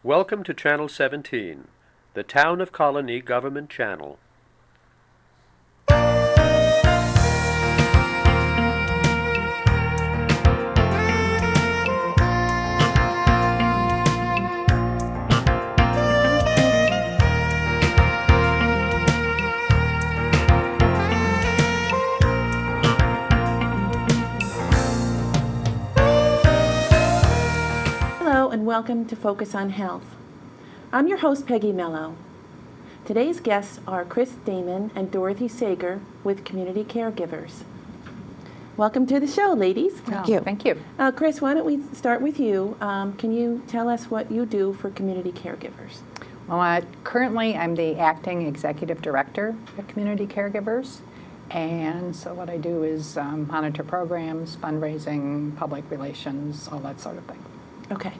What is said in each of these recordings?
Welcome to Channel 17, the Town of Colonie Government Channel. And welcome to Focus on Health. I'm your host, Peggy Mello. Today's guests are Chris Damon and Dorothy Sager with Community Caregivers. Welcome to the show, ladies. Thank you. Thank you. Chris, why don't we start with you? Can you tell us what you do for Community Caregivers? Well, currently I'm the acting executive director at Community Caregivers. And so what I do is monitor programs, fundraising, public relations, all that sort of thing. Okay.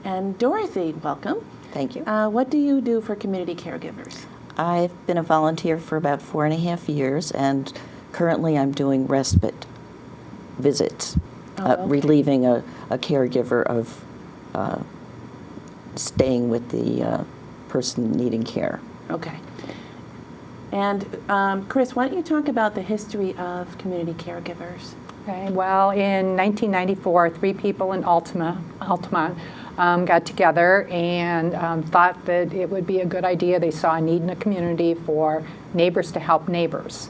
And Dorothy, welcome. Thank you. What do you do for Community Caregivers? I've been a volunteer for about 4.5 years, and currently I'm doing respite visits, relieving a caregiver of staying with the person needing care. Okay. And Chris, why don't you talk about the history of Community Caregivers? Okay. Well, in 1994, 3 people in Altamont got together and thought that it would be a good idea. They saw a need in the community for neighbors to help neighbors.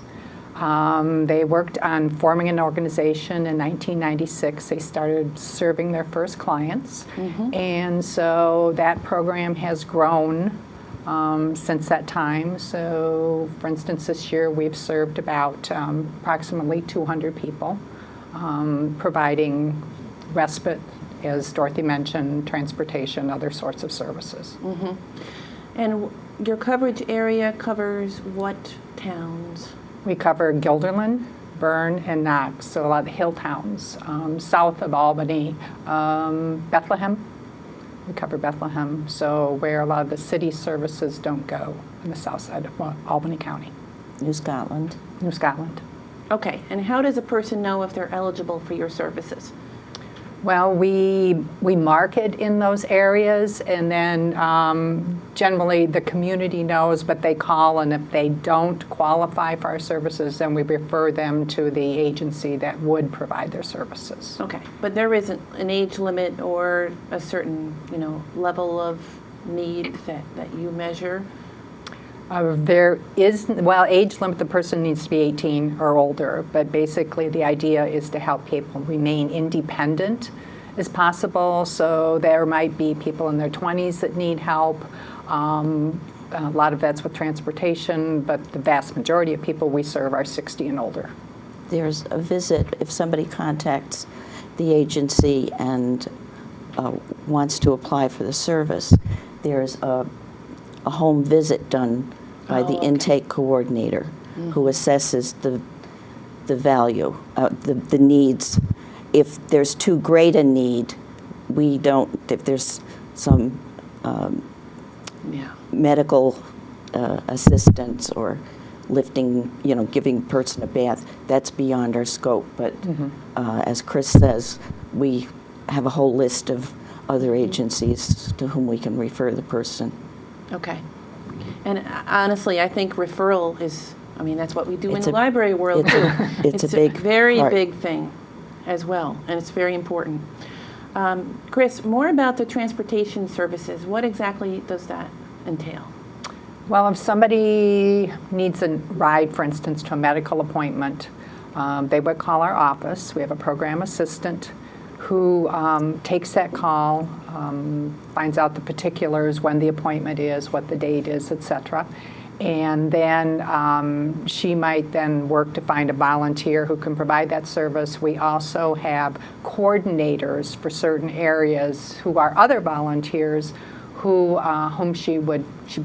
They worked on forming an organization in 1996. They started serving their first clients. Mm-hmm. And so that program has grown since that time. So, for instance, this year we've served about approximately 200 people, providing respite, as Dorothy mentioned, transportation, other sorts of services. Mm-hmm. And your coverage area covers what towns? We cover Guilderland, Bern, and Knox, so a lot of the hill towns, south of Albany, Bethlehem. We cover Bethlehem, so where a lot of the city services don't go on the south side of Albany County. New Scotland. New Scotland. Okay, and how does a person know if they're eligible for your services? Well, we market in those areas, and then generally the community knows, but they call, and if they don't qualify for our services, then we refer them to the agency that would provide their services. Okay, but there isn't an age limit or a certain, level of need that you measure? There is, age limit, the person needs to be 18 or older, but basically the idea is to help people remain independent as possible. So there might be people in their 20s that need help. A lot of that's with transportation, but the vast majority of people we serve are 60 and older. There's a visit if somebody contacts the agency and wants to apply for the service. There's a home visit done by the intake coordinator, who assesses the value, the needs. If there's too great a need, we don't, if there's some medical assistance or lifting, giving a person a bath, that's beyond our scope. But as Chris says, we have a whole list of other agencies to whom we can refer the person. Okay. And honestly, I think referral is, that's what we do in the library world too. It's a big, very big thing as well, and it's very important. Chris, more about the transportation services. What exactly does that entail? Well, if somebody needs a ride, for instance, to a medical appointment, they would call our office. We have a program assistant who takes that call, finds out the particulars, when the appointment is, what the date is, etc. And then she might then work to find a volunteer who can provide that service. We also have coordinators for certain areas who are other volunteers whom she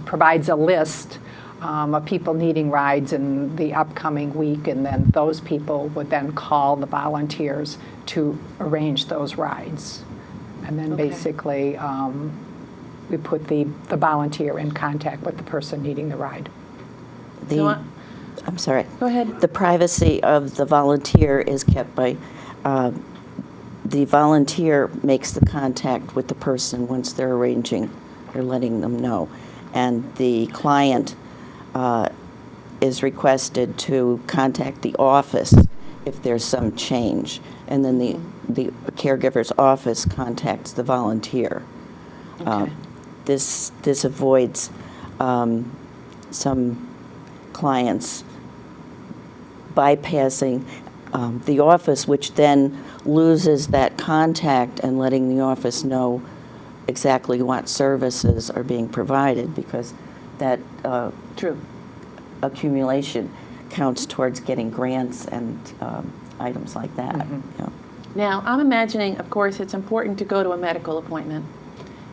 provides a list of people needing rides in the upcoming week, and then those people would then call the volunteers to arrange those rides. And then basically we put the volunteer in contact with the person needing the ride. I'm sorry. Go ahead. The privacy of the volunteer is kept by the volunteer makes the contact with the person once they're arranging you're letting them know. And the client is requested to contact the office if there's some change. And then the caregiver's office contacts the volunteer. Okay. This avoids some clients bypassing the office, which then loses that contact and letting the office know exactly what services are being provided, because that True. accumulation counts towards getting grants and items like that. You know. Now, I'm imagining, of course, it's important to go to a medical appointment.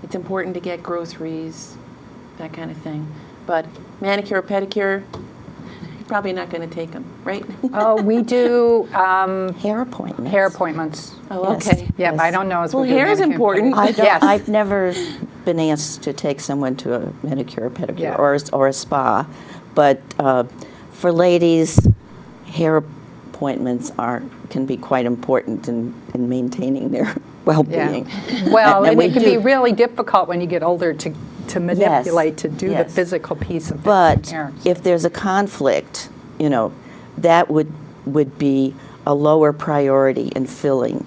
It's important to get groceries, that kind of thing. But manicure, pedicure, you're probably not going to take them, right? Oh, we do Hair appointments. hair appointments. Oh, Yes. okay. Yeah, Yes. but I don't know as Well, we do hair is manicure and important. pedicure. I Yes. I've never been asked to take someone to a manicure or pedicure Yeah. or a spa, but for ladies, hair appointments can be quite important in maintaining their well-being. Yeah. Well, and we it can do- be really difficult when you get older to manipulate, to do yes. the physical piece of But hair. if there's a conflict, you know, that would be a lower priority in filling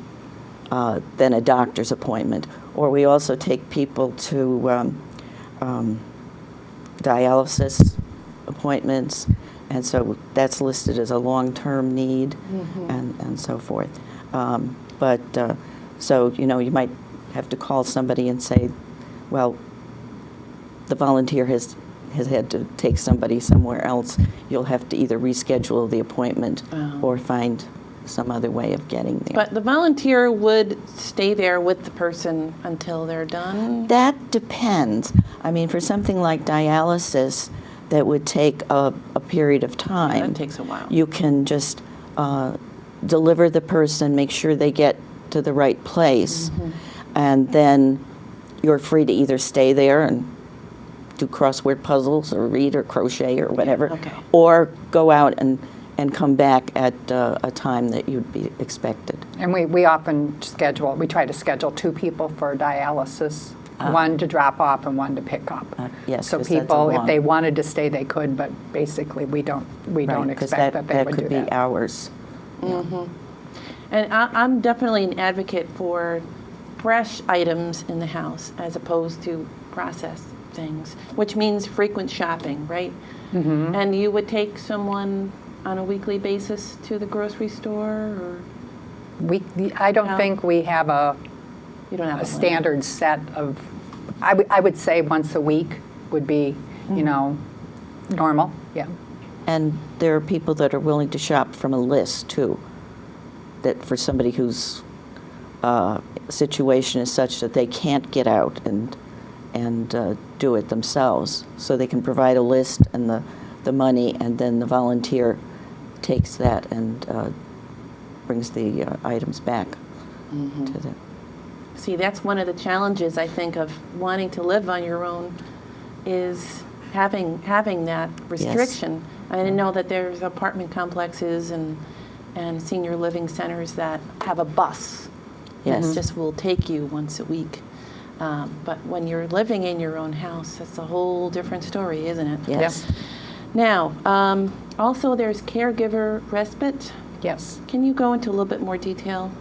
than a doctor's appointment. Or we also take people to dialysis appointments, and so that's listed as a long-term need, and so forth. So, you know, you might have to call somebody and say, well, the volunteer has had to take somebody somewhere else. You'll have to either reschedule the appointment or find some other way of getting there. But the volunteer would stay there with the person until they're done? That depends. I mean, for something like dialysis, that would take a period of time. That takes a while. You can just deliver the person, make sure they get to the right place, and then you're free to either stay there and do crossword puzzles or read or crochet or whatever, okay. or go out and come back at a time that you'd be expected. And we often we try to schedule 2 people for dialysis, one to drop off and one to pick up. Yes, so 'cause that's a people, if long- they wanted to stay, they could, but basically we don't Right, 'cause expect that they would could do be that. hours. And I'm definitely an advocate for fresh items in the house as opposed to processed things, which means frequent shopping, right? And you would take someone on a weekly basis to the grocery store, or I don't No. think we have a you don't have a limit? standard set of, I would say once a week would be, you know, normal, yeah. And there are people that are willing to shop from a list, too, that for somebody whose situation is such that they can't get out and do it themselves. So they can provide a list and the money, and then the volunteer takes that and brings the items back to them. See, that's one of the challenges, I think, of wanting to live on your own, is having that restriction. I didn't know that there's apartment complexes and senior living centers that have a bus Yes. that just will take you once a week. But when you're living in your own house, that's a whole different story, isn't it? Yes. Now, also there's Caregiver Respite. Yes. Can you go into a little bit more detail?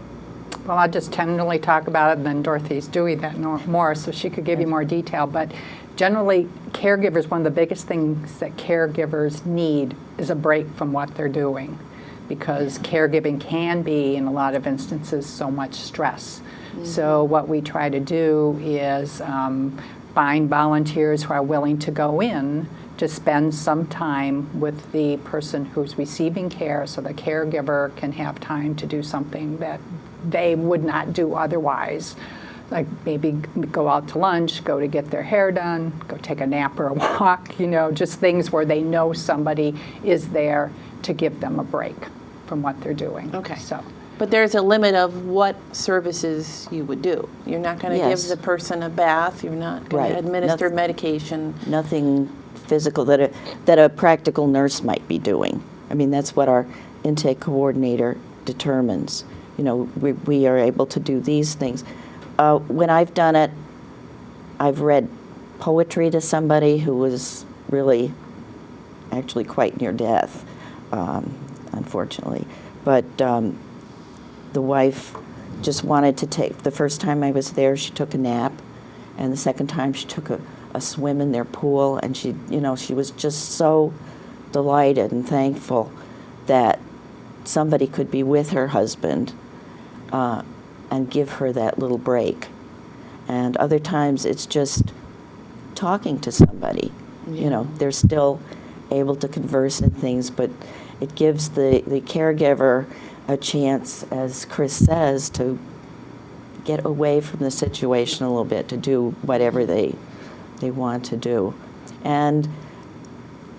Well, I'll just generally talk about it, and then Dorothy's doing that more, so she could give you more detail. But generally, caregivers, one of the biggest things that caregivers need is a break from what they're doing, because caregiving can be, in a lot of instances, so much stress. So what we try to do is find volunteers who are willing to go in to spend some time with the person who's receiving care, so the caregiver can have time to do something that they would not do otherwise, like maybe go out to lunch, go to get their hair done, go take a nap or a walk, you know, just things where they know somebody is there to give them a break from what they're doing. Okay. So, But there's a limit of what services you would do. You're not going to Yes. give the person a bath. You're not going Right. to administer Noth- medication. Nothing physical that a practical nurse might be doing. I mean, that's what our intake coordinator determines. You know, we are able to do these things. When I've done it, I've read poetry to somebody who was really actually quite near death, unfortunately. But the wife just wanted to take, the first time I was there, she took a nap, and the second time she took a swim in their pool, and she was just so delighted and thankful that somebody could be with her husband and give her that little break. And other times it's just talking to somebody. They're still able to converse and things, but it gives the caregiver a chance, as Chris says, to get away from the situation a little bit, to do whatever they want to do. And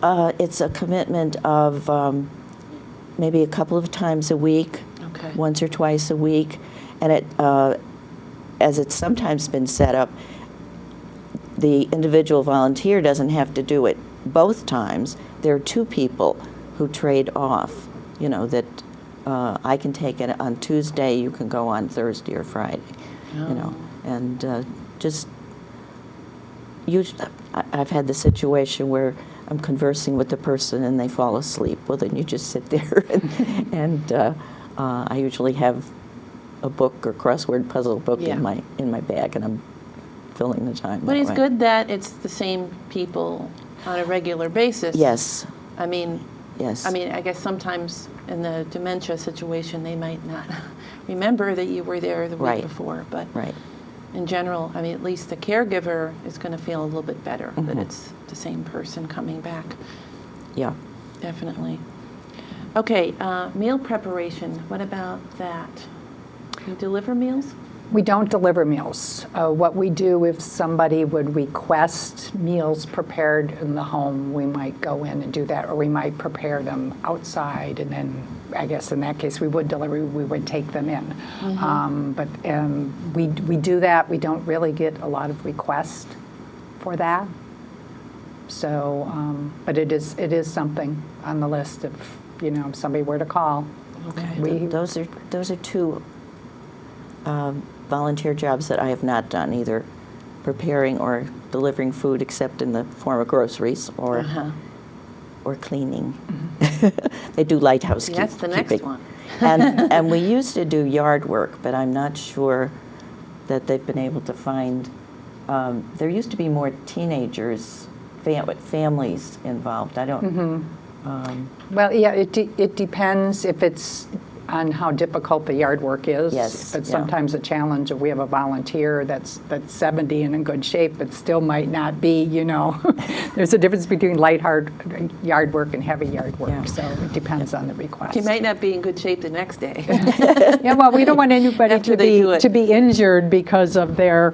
it's a commitment of maybe a couple of times a week, Okay. once or twice a week. And it, as it's sometimes been set up, the individual volunteer doesn't have to do it both times. There are two people who trade off, that I can take it on Tuesday, you can go on Thursday or Friday, and just usually I've had the situation where I'm conversing with the person and they fall asleep. Well, then you just sit there, and I usually have a book or crossword puzzle book Yeah. in my bag, and I'm filling the time. But that it's way. good that it's the same people on a regular basis. Yes. I mean, Yes. I guess sometimes in the dementia situation, they might not remember that you were there the week Right. before, but Right. in general, at least the caregiver is going to feel a little bit better that Mhm. it's the same person coming back. Yeah. Definitely. Okay, meal preparation. What about that? You deliver meals? We don't deliver meals. What we do, if somebody would request meals prepared in the home, we might go in and do that, or we might prepare them outside, and then I guess in that case we would deliver, we would take them in. But we do that. We don't really get a lot of requests for that. So, but it is something on the list if if somebody were to call. Okay. Those are two volunteer jobs that I have not done, either preparing or delivering food, except in the form of groceries or or cleaning. They do light housekeeping. That's the next one. and we used to do yard work, but I'm not sure that they've been able to find. There used to be more teenagers, families involved. I don't. Well, yeah, it depends if it's on how difficult the yard work is. Yes, But yeah. sometimes a challenge if we have a volunteer that's 70 and in good shape, but still might not be, There's a difference between hard yard work and heavy yard work, Yeah. so it depends on the request. You might not be in good shape the next day. Yeah, well, we don't want anybody After they do it. to be injured because of their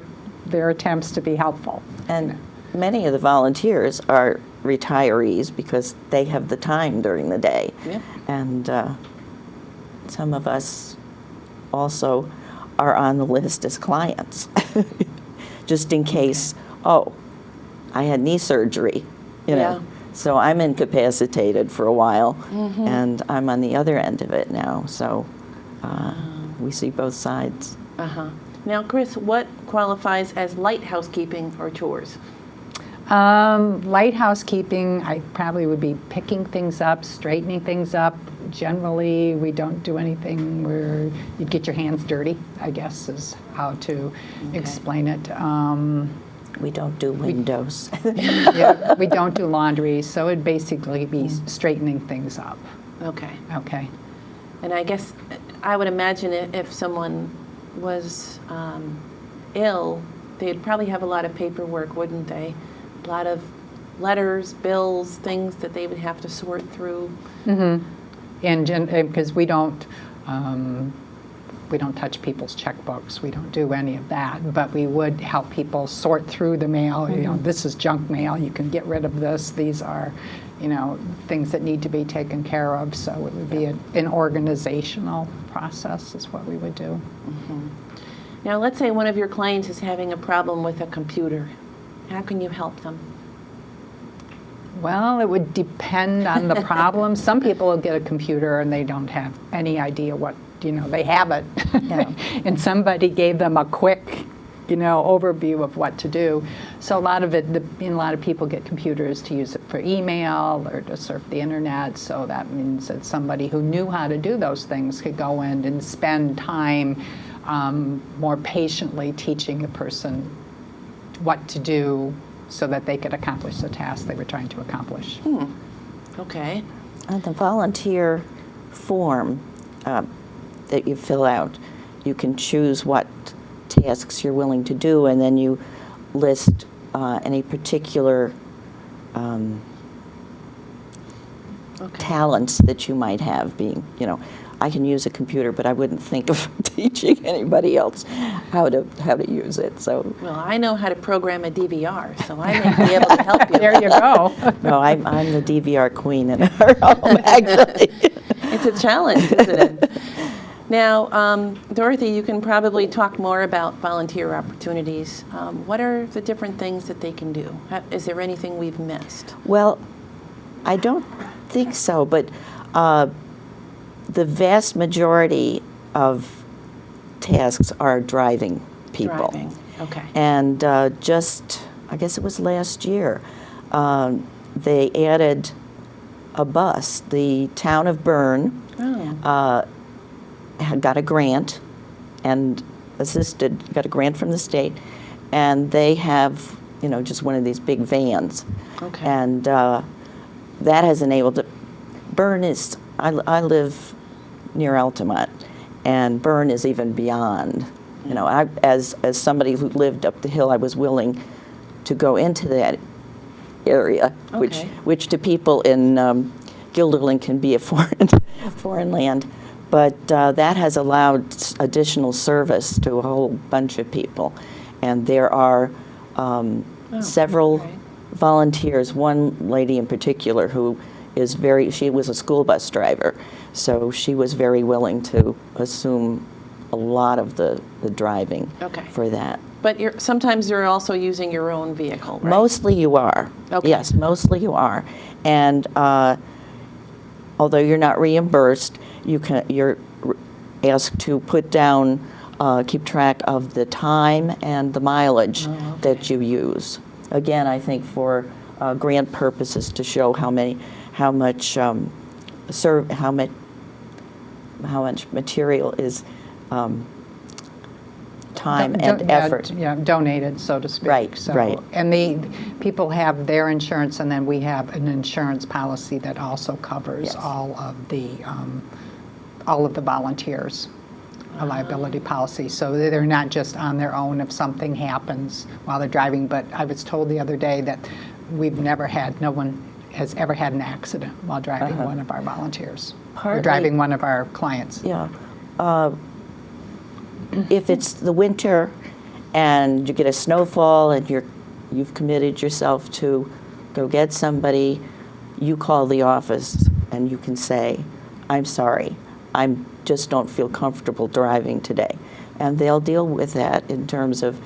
attempts to be helpful. And many of the volunteers are retirees because they have the time during the day. Yeah. And some of us also are on the list as clients, just in case, I had knee surgery, Yeah. So I'm incapacitated for a while, and I'm on the other end of it now, so we see both sides. Now, Chris, what qualifies as light housekeeping or chores? Light housekeeping, I probably would be picking things up, straightening things up. Generally, we don't do anything where you'd get your hands dirty, I guess is how to explain it. We don't do windows. Yeah, we don't do laundry, so it'd basically be straightening things up. Okay. Okay. And I guess I would imagine if someone was ill, they'd probably have a lot of paperwork, wouldn't they? A lot of letters, bills, things that they would have to sort through. And because we don't touch people's checkbooks, we don't do any of that, but we would help people sort through the mail. This is junk mail, you can get rid of this. These are, things that need to be taken care of. So it would be an organizational process is what we would do. Now, let's say one of your clients is having a problem with a computer. How can you help them? Well, it would depend on the problem. Some people will get a computer and they don't have any idea what, they have it. Yeah. And somebody gave them a quick overview of what to do. So a lot of people get computers to use it for email or to surf the internet. So that means that somebody who knew how to do those things could go in and spend time more patiently teaching the person what to do so that they could accomplish the task they were trying to accomplish. Okay. On the volunteer form that you fill out, you can choose what tasks you're willing to do, and then you list any particular talents that you might have. Being, I can use a computer, but I wouldn't think of teaching anybody else how to use it. So. Well, I know how to program a DVR, so I may be able to help you. There you go. No, I'm the DVR queen in our home, actually. It's a challenge, isn't it? Now, Dorothy, you can probably talk more about volunteer opportunities. What are the different things that they can do? Is there anything we've missed? Well, I don't think so, but the vast majority of tasks are driving people. Driving, okay. And I guess it was last year, they added a bus. The town of Bern had got a grant and got a grant from the state, and they have, just one of these big vans. Okay. And that has enabled it. Bern is, I live near Altamont, and Bern is even beyond. As somebody who lived up the hill, I was willing to go into that area, Okay. which to people in Guilderland can be a foreign land. But that has allowed additional service to a whole bunch of people. And there are several okay. volunteers, one lady in particular who she was a school bus driver, so she was very willing to assume a lot of the driving for that. But sometimes you're also using your own vehicle, right? Mostly you are. Okay. Yes, mostly you are. And although you're not reimbursed, you're asked to put down, keep track of the time and the mileage that you use. Again, I think for grant purposes, to show how much material is time and effort. Donated, so to speak. Right, right. And the people have their insurance, and then we have an insurance policy that also covers Yes. all of the volunteers, a liability policy, so they're not just on their own if something happens while they're driving. But I was told the other day that no one has ever had an accident while driving one of our volunteers, or driving one of our clients. Yeah. If it's the winter and you get a snowfall and you've committed yourself to go get somebody, you call the office and you can say, I'm sorry, I just don't feel comfortable driving today. And they'll deal with that in terms of,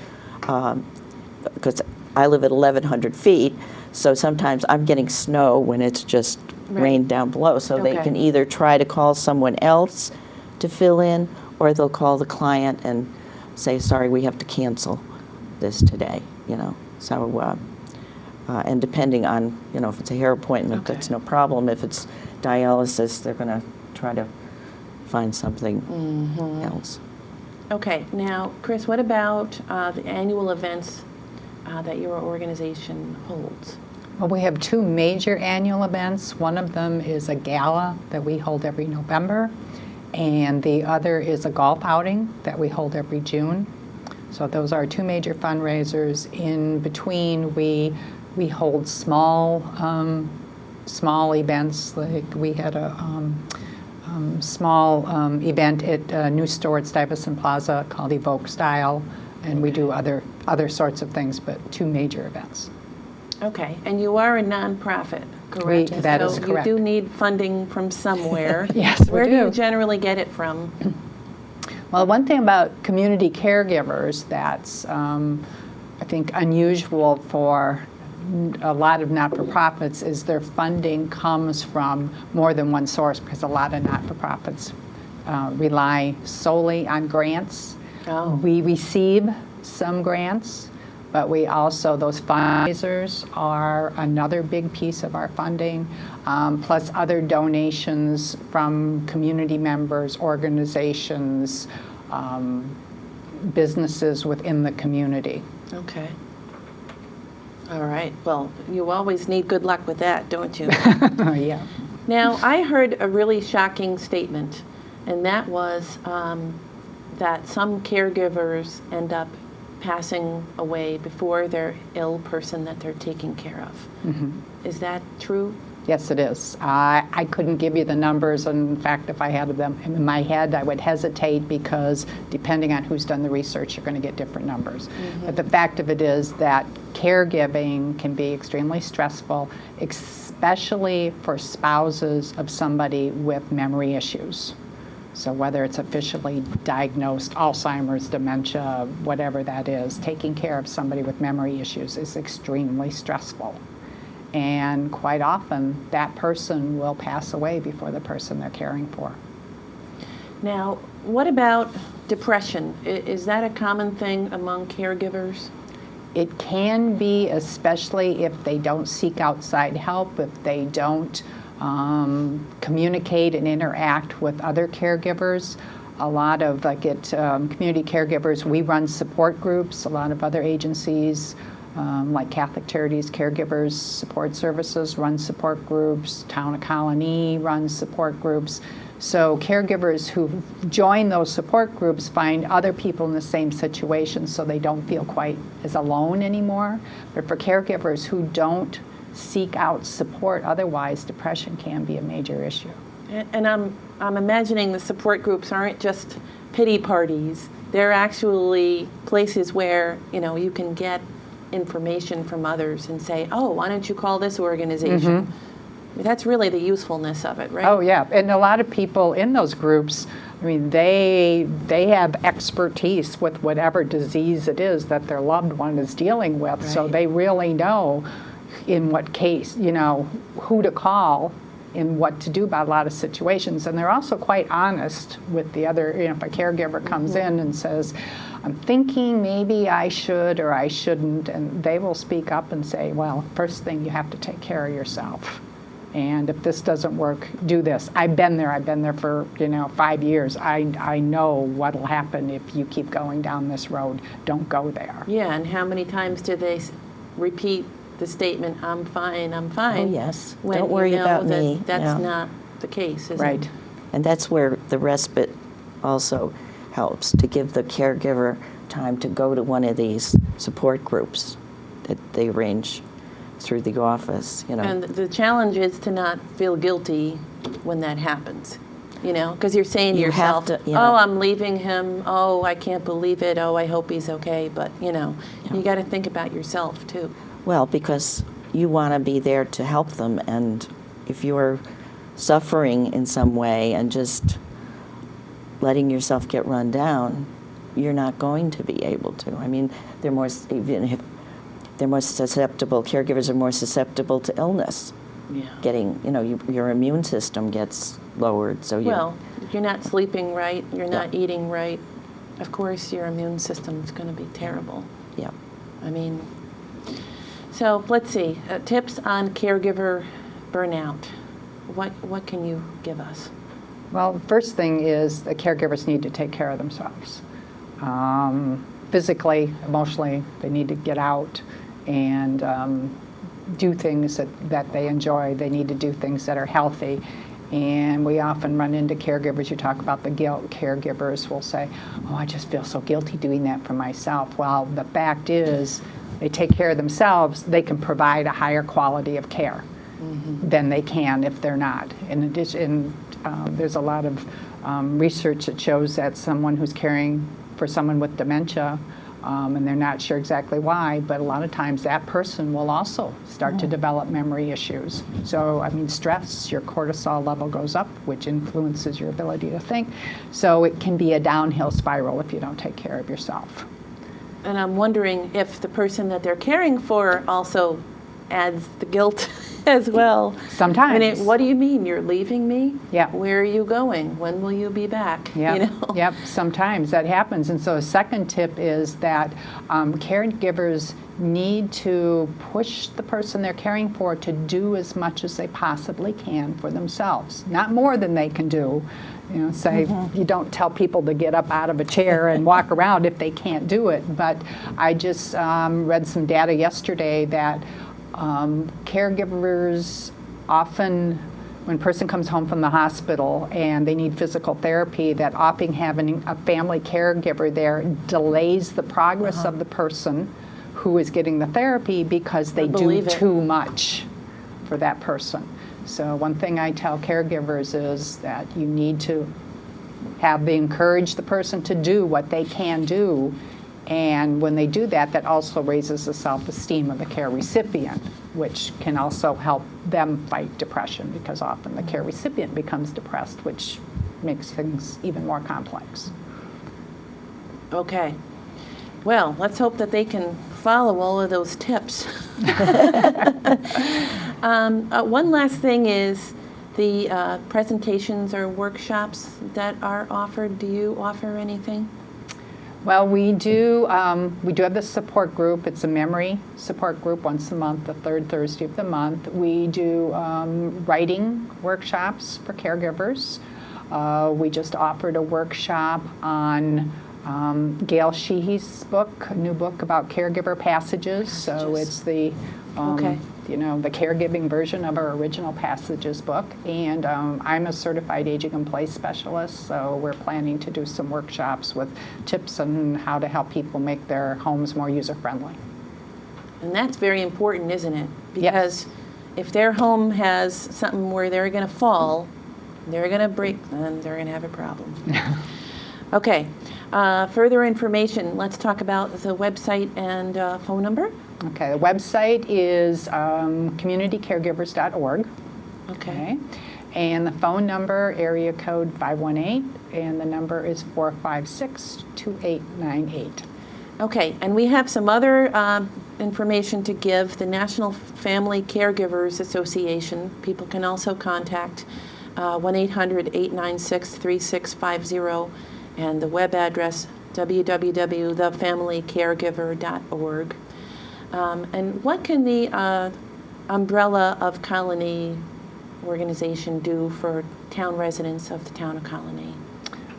because I live at 1,100 feet, so sometimes I'm getting snow when it's just rained down below. So they can either try to call someone else to fill in, or they'll call the client and say, sorry, we have to cancel this today, So, and depending on, if it's a hair appointment, that's no problem. If it's dialysis, they're going to try to find something else. Okay. Now, Chris, what about the annual events that your organization holds? Well, we have two major annual events. One of them is a gala that we hold every November, and the other is a golf outing that we hold every June. So those are two major fundraisers. In between, we hold small events. Like we had a small event at a new store at Stuyvesant Plaza called Evoke Style, and we do other sorts of things, but two major events. Okay, and you are a nonprofit, correct? That is correct. You do need funding from somewhere. Yes, we do. Where do you generally get it from? Well, one thing about community caregivers that's, I think, unusual for a lot of not-for-profits is their funding comes from more than one source, because a lot of not-for-profits rely solely on grants. Oh. We receive some grants, but we also, those fundraisers are another big piece of our funding, plus other donations from community members, organizations, businesses within the community. Okay. All right. Well, you always need good luck with that, don't you? Yeah. Now, I heard a really shocking statement, and that was that some caregivers end up passing away before their ill person that they're taking care of. Is that true? Yes, it is. I couldn't give you the numbers. In fact, if I had them in my head, I would hesitate because depending on who's done the research, you're going to get different numbers. But the fact of it is that caregiving can be extremely stressful, especially for spouses of somebody with memory issues. So whether it's officially diagnosed Alzheimer's, dementia, whatever that is, taking care of somebody with memory issues is extremely stressful. And quite often, that person will pass away before the person they're caring for. Now, what about depression? Is that a common thing among caregivers? It can be, especially if they don't seek outside help, if they don't communicate and interact with other caregivers. A lot of, like at Community Caregivers, we run support groups. A lot of other agencies, like Catholic Charities, Caregivers Support Services run support groups. Town of Colonie runs support groups. So caregivers who join those support groups find other people in the same situation so they don't feel quite as alone anymore. But for caregivers who don't seek out support otherwise, depression can be a major issue. And I'm imagining the support groups aren't just pity parties. They're actually places where, you know, you can get information from others and say, oh, why don't you call this organization? That's really the usefulness of it, right? Oh, yeah. And a lot of people in those groups, I mean, they have expertise with whatever disease it is that their loved one is dealing with. So Right. they really know in what case, you know, who to call and what to do about a lot of situations. And they're also quite honest with the other, you know, if a caregiver comes in and says, I'm thinking maybe I should or I shouldn't, and they will speak up and say, well, first thing, you have to take care of yourself. And if this doesn't work, do this. I've been there for, you know, 5 years. I know what'll happen if you keep going down this road. Don't go there. Yeah, and how many times do they repeat the statement, I'm fine, I'm fine? Oh, yes. When Don't worry you know about that me. that's Yeah. not the case, is Right. it? And that's where the respite also helps, to give the caregiver time to go to one of these support groups that they arrange through the office, you know. And the challenge is to not feel guilty when that happens, you know, because you're saying to You have yourself, to, yeah. oh, I'm leaving him, oh, I can't believe it, oh, I hope he's okay, but, you know, you got to think about yourself, too. Well, because you want to be there to help them, and if you're suffering in some way and just letting yourself get run down, you're not going to be able to. I mean, they're more, even if they're more susceptible, caregivers are more susceptible to illness. Yeah. Getting, you know, your immune system gets lowered, so you. Well, you're not sleeping right, you're not Yeah. eating right. Of course, your immune system's going to be terrible. Yeah. I mean, so let's see, tips on caregiver burnout. What can you give us? Well, the first thing is the caregivers need to take care of themselves. Physically, emotionally, they need to get out and do things that they enjoy. They need to do things that are healthy. And we often run into caregivers, you talk about the guilt, caregivers will say, oh, I just feel so guilty doing that for myself. Well, the fact is, they take care of themselves, they can provide a higher quality of care than they can if they're not. In addition, there's a lot of research that shows that someone who's caring for someone with dementia, and they're not sure exactly why, but a lot of times that person will also start to develop memory issues. So, I mean, stress, your cortisol level goes up, which influences your ability to think. So it can be a downhill spiral if you don't take care of yourself. And I'm wondering if the person that they're caring for also adds the guilt as well. Sometimes. And what do you mean? You're leaving me? Yeah. Where are you going? When will you be back? Yep. You know? Yep, sometimes that happens. And so a second tip is that caregivers need to push the person they're caring for to do as much as they possibly can for themselves. Not more than they can do. You know, say you don't tell people to get up out of a chair and walk around if they can't do it. But I just read some data yesterday that caregivers often, when a person comes home from the hospital and they need physical therapy, that often having a family caregiver there delays the progress of the person who is getting the therapy because they do too much for that person. So one thing I tell caregivers is that you need to encourage the person to do what they can do. And when they do that, that also raises the self-esteem of the care recipient, which can also help them fight depression, because often the care recipient becomes depressed, which makes things even more complex. Okay. Well, let's hope that they can follow all of those tips. One last thing is the presentations or workshops that are offered. Do you offer anything? Well, we do have this support group. It's a memory support group once a month, the third Thursday of the month. We do writing workshops for caregivers. We just offered a workshop on Gail Sheehy's book, a new book about caregiver passages. So it's the the caregiving version of our original passages book. And I'm a certified aging in place specialist, so we're planning to do some workshops with tips on how to help people make their homes more user-friendly. And that's very important, isn't it? Because if their home has something where they're going to fall, they're going to break, then they're going to have a problem. Okay. Further information, let's talk about the website and phone number. Okay, the website is communitycaregivers.org. Okay. And the phone number, area code 518, and the number is 456-2898. Okay, and we have some other information to give. The National Family Caregivers Association, people can also contact 1-800-896-3650, and the web address www.thefamilycaregiver.org. And what can the Umbrella of Colonie organization do for town residents of the town of Colonie?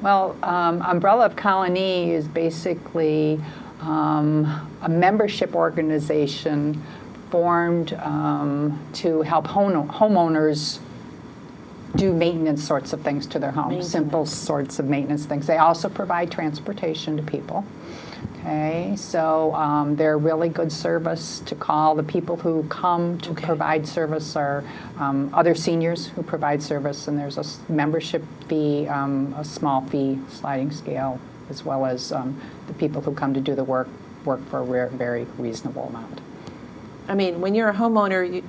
Well, Umbrella of Colonie is basically a membership organization formed to help homeowners do maintenance sorts of things to their homes, simple sorts of maintenance things. They also provide transportation to people. Okay, so they're a really good service to call. The people who come to provide service are other seniors who provide service, and there's a membership fee, a small fee, sliding scale, as well as the people who come to do the work for a very reasonable amount. I mean, when you're a homeowner,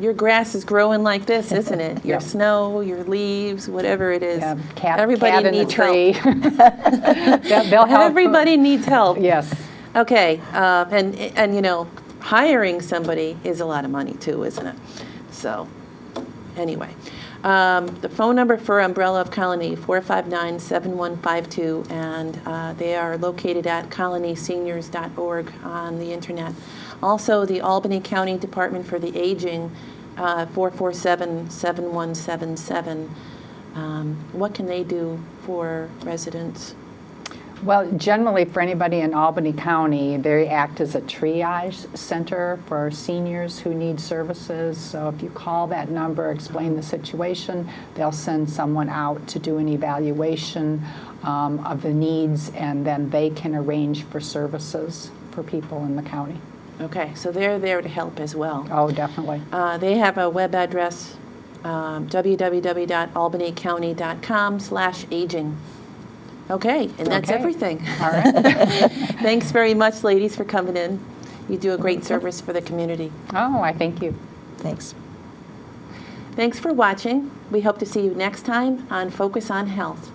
your grass is growing like this, isn't it? Your snow, your leaves, whatever it is. Yeah, everybody cat needs in the tree. help. They'll help. Everybody needs help. Yes. Okay, and you know, hiring somebody is a lot of money too, isn't it? So, anyway, the phone number for Umbrella of Colonie, 459-7152, and they are located at colonieseniors.org on the internet. Also, the Albany County Department for the Aging, 447-7177. What can they do for residents? Well, generally for anybody in Albany County, they act as a triage center for seniors who need services. So if you call that number, explain the situation, they'll send someone out to do an evaluation of the needs, and then they can arrange for services for people in the county. Okay, so they're there to help as well. Oh, definitely. They have a web address, www.albanycounty.com/aging. Okay, and that's everything. All right. Thanks very much, ladies, for coming in. You do a great service for the community. Oh, I thank you. Thanks. Thanks for watching. We hope to see you next time on Focus on Health.